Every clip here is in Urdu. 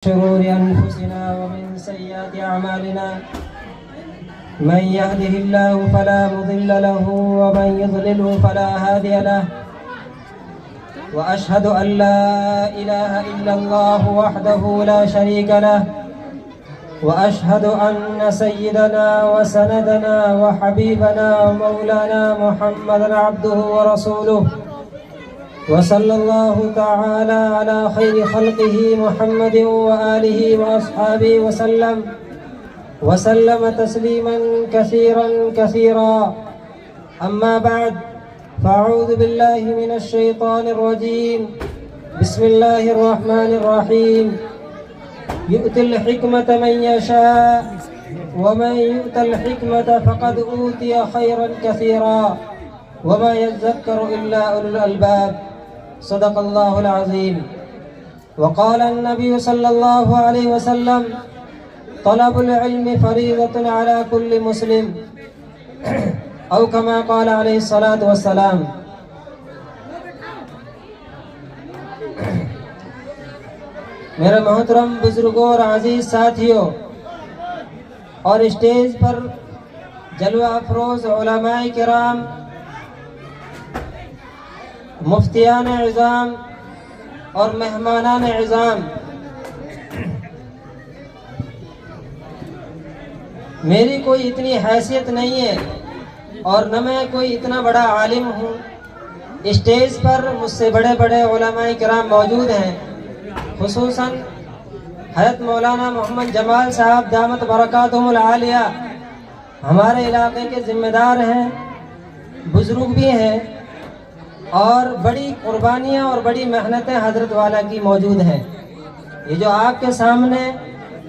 شرور أنفسنا ومن سيئات أعمالنا من يهده الله فلا مضل له ومن يضلله فلا هادي له وأشهد أن لا إله إلا الله وحده لا شريك له وأشهد أن سيدنا وسندنا وحبيبنا ومولانا محمدا عبده ورسوله وصلى الله تعالى على خير خلقه محمد وآله وأصحابه وسلم تسليما كثيرا كثيرا. أما بعد فأعوذ بالله من الشيطان الرجيم. بسم الله الرحمن الرحيم. يؤتي الحكمة من يشاء ومن يؤت الحكمة فقد أوتي خيرا كثيرا وما يذكر إلا أولو الألباب. صدق الله العظيم. وقال النبي صلى الله عليه وسلم طلب العلم فريضة على كل مسلم أو كما قال عليه الصلاة والسلام. میرے محترم بزرگوں اور عزیز ساتھیوں اور اسٹیج پر جلوہ افروز علماء کرام، مفتیان عظام اور مہمانان عظام، میری کوئی اتنی حیثیت نہیں ہے اور نہ میں کوئی اتنا بڑا عالم ہوں. اسٹیج پر مجھ سے بڑے بڑے علماء کرام موجود ہیں، خصوصاً حضرت مولانا محمد جمال صاحب دامت برکاتہم العالیہ ہمارے علاقے کے ذمہ دار ہیں، بزرگ بھی ہیں، اور بڑی قربانیاں اور بڑی محنتیں حضرت والا کی موجود ہیں. یہ جو آپ کے سامنے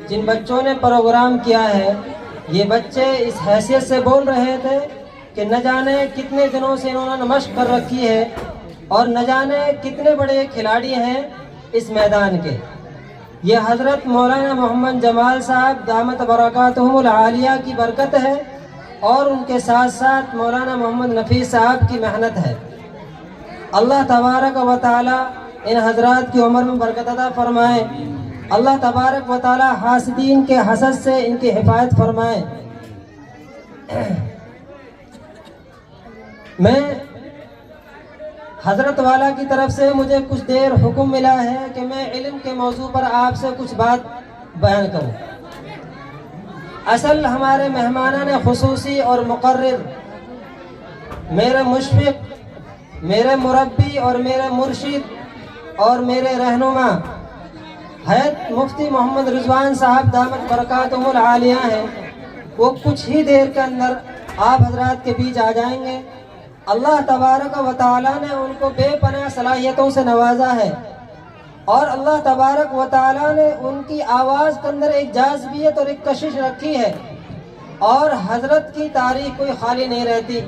جن بچوں نے پروگرام کیا ہے، یہ بچے اس حیثیت سے بول رہے تھے کہ نہ جانے کتنے دنوں سے انہوں نے مشق کر رکھی ہے اور نہ جانے کتنے بڑے کھلاڑی ہیں اس میدان کے. یہ حضرت مولانا محمد جمال صاحب دامت برکاتہم العالیہ کی برکت ہے اور ان کے ساتھ ساتھ مولانا محمد نفیس صاحب کی محنت ہے. اللہ تبارک و تعالی ان حضرات کی عمر میں برکت عطا فرمائے. اللہ تبارک و تعالی حاسدین کے حسد سے ان کی حفاظت فرمائے. میں حضرت والا کی طرف سے مجھے کچھ دیر حکم ملا ہے کہ میں علم کے موضوع پر آپ سے کچھ بات بیان کروں. اصل ہمارے مہمانان خصوصی اور مقرر، میرے مشفق، میرے مربی اور میرے مرشد اور میرے رہنما حضرت مفتی محمد رضوان صاحب دامت برکاتہم العالیہ ہیں. وہ کچھ ہی دیر کے اندر آپ حضرات کے بیچ آ جائیں گے. اللہ تبارک و تعالیٰ نے ان کو بے پناہ صلاحیتوں سے نوازا ہے اور اللہ تبارک و تعالیٰ نے ان کی آواز کے اندر ایک جاذبیت اور ایک کشش رکھی ہے اور حضرت کی تعریف کوئی خالی نہیں رہتی.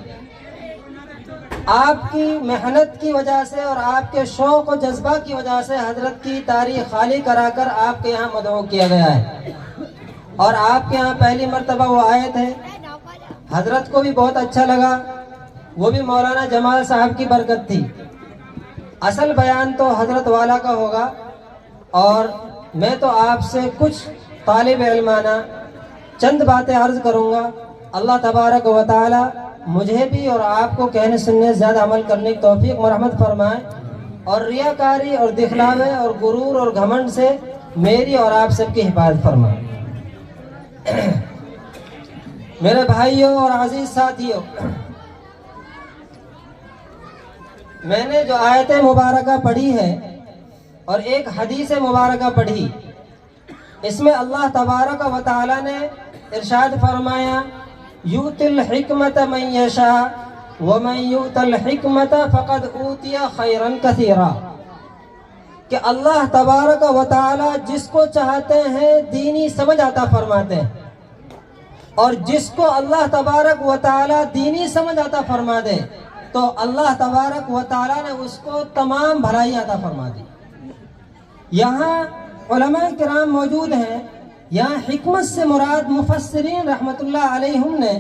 آپ کی محنت کی وجہ سے اور آپ کے شوق و جذبہ کی وجہ سے حضرت کی تاریخ خالی کرا کر آپ کے یہاں مدعو کیا گیا ہے اور آپ کے یہاں پہلی مرتبہ وہ آئے تھے. حضرت کو بھی بہت اچھا لگا. وہ بھی مولانا جمال صاحب کی برکت تھی. اصل بیان تو حضرت والا کا ہوگا اور میں تو آپ سے کچھ طالب علمانہ چند باتیں عرض کروں گا. اللہ تبارک و تعالی مجھے بھی اور آپ کو کہنے سننے زیادہ عمل کرنے کی توفیق مرحمت فرمائے اور ریاکاری اور دکھلاوے اور غرور اور گھمنڈ سے میری اور آپ سب کی حفاظت فرمائے. میرے بھائیوں اور عزیز ساتھیوں، میں نے جو آیت مبارکہ پڑھی ہے اور ایک حدیث مبارکہ پڑھی، اس میں اللہ تبارک و تعالی نے ارشاد فرمایا یؤتی الحکمت من یشاء ومن یؤت الحکمت فقد اوتی خیرا کثیرا، کہ اللہ تبارک و تعالی جس کو چاہتے ہیں دینی سمجھ عطا فرماتے ہیں اور جس کو اللہ تبارک و تعالی دینی سمجھ عطا فرما دے تو اللہ تبارک و تعالی نے اس کو تمام بھلائی عطا فرما دی. یہاں علماء کرام موجود ہیں. یہاں حکمت سے مراد مفسرین رحمت اللہ علیہم نے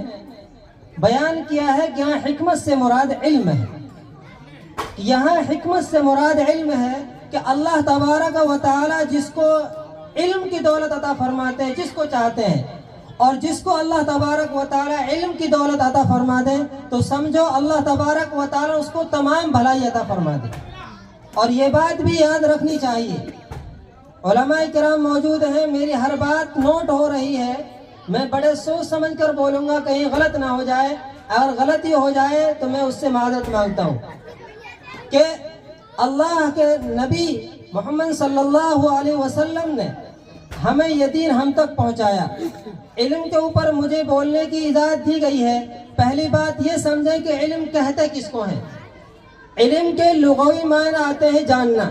بیان کیا ہے کہ یہاں حکمت سے مراد علم ہے. یہاں حکمت سے مراد علم ہے کہ اللہ تبارک و تعالی جس کو علم کی دولت عطا فرماتے ہیں جس کو چاہتے ہیں، اور جس کو اللہ تبارک و تعالی علم کی دولت عطا فرما دے تو سمجھو اللہ تبارک و تعالی اس کو تمام بھلائی عطا فرما دے۔ اور یہ بات بھی یاد رکھنی چاہیے، علماء کرام موجود ہیں، میری ہر بات نوٹ ہو رہی ہے، میں بڑے سوچ سمجھ کر بولوں گا، کہیں غلط نہ ہو جائے، اگر غلطی ہو جائے تو میں اس سے معذرت مانگتا ہوں کہ اللہ کے نبی محمد صلی اللہ علیہ وسلم نے ہمیں یہ دین ہم تک پہنچایا۔ علم کے اوپر مجھے بولنے کی اجازت دی گئی ہے۔ پہلی بات یہ سمجھیں کہ علم کہتے کس کو ہیں؟ علم کے لغوی معنی آتے ہیں جاننا،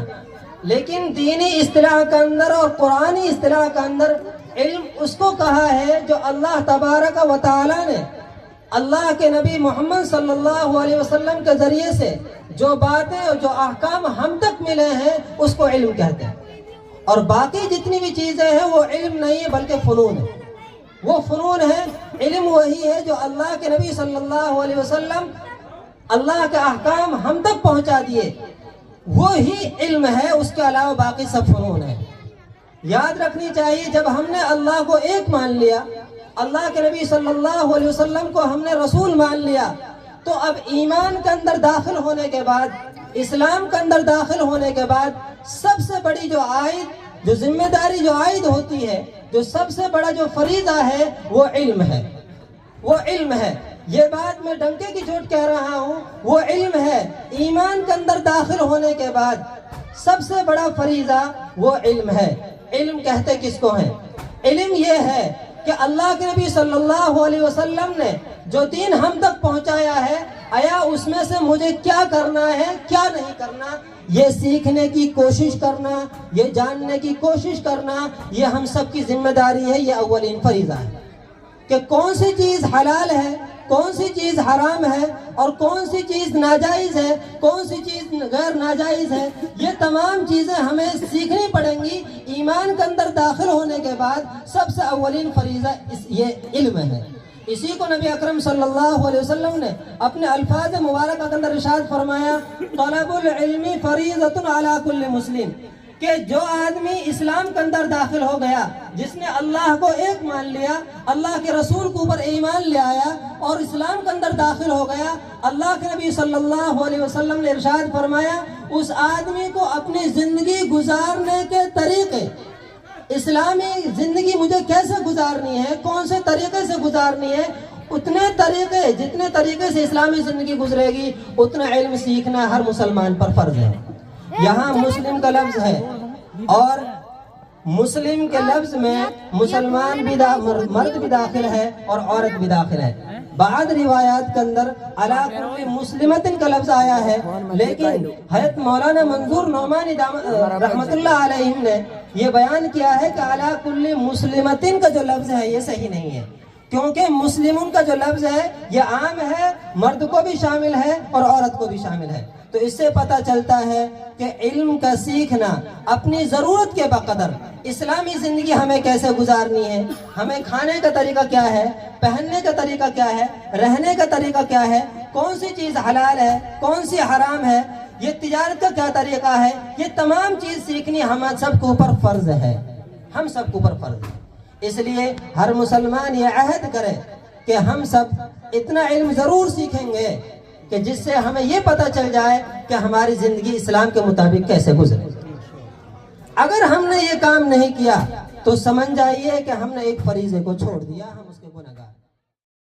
لیکن دینی اصطلاح کے اندر اور قرآنی اصطلاح کے اندر علم اس کو کہا ہے جو اللہ تبارک و تعالی نے اللہ کے نبی محمد صلی اللہ علیہ وسلم کے ذریعے سے جو باتیں اور جو احکام ہم تک ملے ہیں اس کو علم کہتے ہیں۔ اور باقی جتنی بھی چیزیں ہیں وہ علم نہیں ہے بلکہ فنون ہے، وہ فنون ہے۔ علم وہی ہے جو اللہ کے نبی صلی اللہ علیہ وسلم اللہ کے احکام ہم تک پہنچا دیے، وہی علم ہے، اس کے علاوہ باقی سب فنون ہے۔ یاد رکھنی چاہیے جب ہم نے اللہ کو ایک مان لیا، اللہ کے نبی صلی اللہ علیہ وسلم کو ہم نے رسول مان لیا، تو اب ایمان کے اندر داخل ہونے کے بعد، اسلام کے اندر داخل ہونے کے بعد سب سے بڑی جو عائد، جو ذمہ داری جو عائد ہوتی ہے، جو سب سے بڑا جو فریضہ ہے وہ علم ہے، وہ علم ہے۔ یہ بات میں ڈنکے کی چوٹ کہہ رہا ہوں، وہ علم ہے۔ ایمان کے اندر داخل ہونے کے بعد سب سے بڑا فریضہ وہ علم ہے۔ علم کہتے کس کو ہیں؟ علم یہ ہے کہ اللہ کے نبی صلی اللہ علیہ وسلم نے جو دین ہم تک پہنچایا ہے، آیا اس میں سے مجھے کیا کرنا ہے کیا نہیں کرنا، یہ سیکھنے کی کوشش کرنا، یہ جاننے کی کوشش کرنا، یہ ہم سب کی ذمہ داری ہے، یہ اولین فریضہ ہے کہ کون سی چیز حلال ہے، کون سی چیز حرام ہے، اور کون سی چیز ناجائز ہے، کون سی چیز غیر ناجائز ہے، یہ تمام چیزیں ہمیں سیکھنی پڑیں گی۔ ایمان کے اندر داخل ہونے کے بعد سب سے اولین فریضہ یہ علم ہے۔ اسی کو نبی اکرم صلی اللہ علیہ وسلم نے اپنے الفاظ مبارکہ کے اندر ارشاد فرمایا، طلب العلم فریضۃ علی کل مسلم، کہ جو آدمی اسلام کے اندر داخل ہو گیا، جس نے اللہ کو ایک مان لیا، اللہ کے رسول کے اوپر ایمان لے آیا اور اسلام کے اندر داخل ہو گیا، اللہ کے نبی صلی اللہ علیہ وسلم نے ارشاد فرمایا اس آدمی کو اپنی زندگی گزارنے کے طریقے، اسلامی زندگی مجھے کیسے گزارنی ہے، کون سے طریقے سے گزارنی ہے، اتنے طریقے، جتنے طریقے سے اسلامی زندگی گزرے گی اتنا علم سیکھنا ہر مسلمان پر فرض ہے۔ یہاں مسلم کا لفظ ہے اور مسلم کے لفظ میں مسلمان بھی مرد بھی داخل ہے اور عورت بھی داخل ہے۔ بعض روایات کے اندر علی کل مسلمتن کا لفظ آیا ہے، لیکن حضرت مولانا منظور نعمانی رحمت اللہ علیہ نے یہ بیان کیا ہے کہ علی کل مسلمتن کا جو لفظ ہے یہ صحیح نہیں ہے، کیونکہ مسلمون کا جو لفظ ہے یہ عام ہے، مرد کو بھی شامل ہے اور عورت کو بھی شامل ہے۔ تو اس سے پتہ چلتا ہے کہ علم کا سیکھنا اپنی ضرورت کے بقدر اسلامی زندگی ہمیں کیسے گزارنی ہے، ہمیں کھانے کا طریقہ کیا ہے، پہننے کا طریقہ کیا ہے، رہنے کا طریقہ کیا ہے، کون سی چیز حلال ہے، کون سی حرام ہے، یہ تجارت کا کیا طریقہ ہے، یہ تمام چیز سیکھنی ہم سب کے اوپر فرض ہے، ہم سب کے اوپر فرض ہے۔ اس لیے ہر مسلمان یہ عہد کرے کہ ہم سب اتنا علم ضرور سیکھیں گے کہ جس سے ہمیں یہ پتہ چل جائے کہ ہماری زندگی اسلام کے مطابق کیسے گزرے۔ اگر ہم نے یہ کام نہیں کیا تو سمجھ جائیے کہ ہم نے ایک فریضے کو چھوڑ دیا، ہم اس کے گنہگار ہیں۔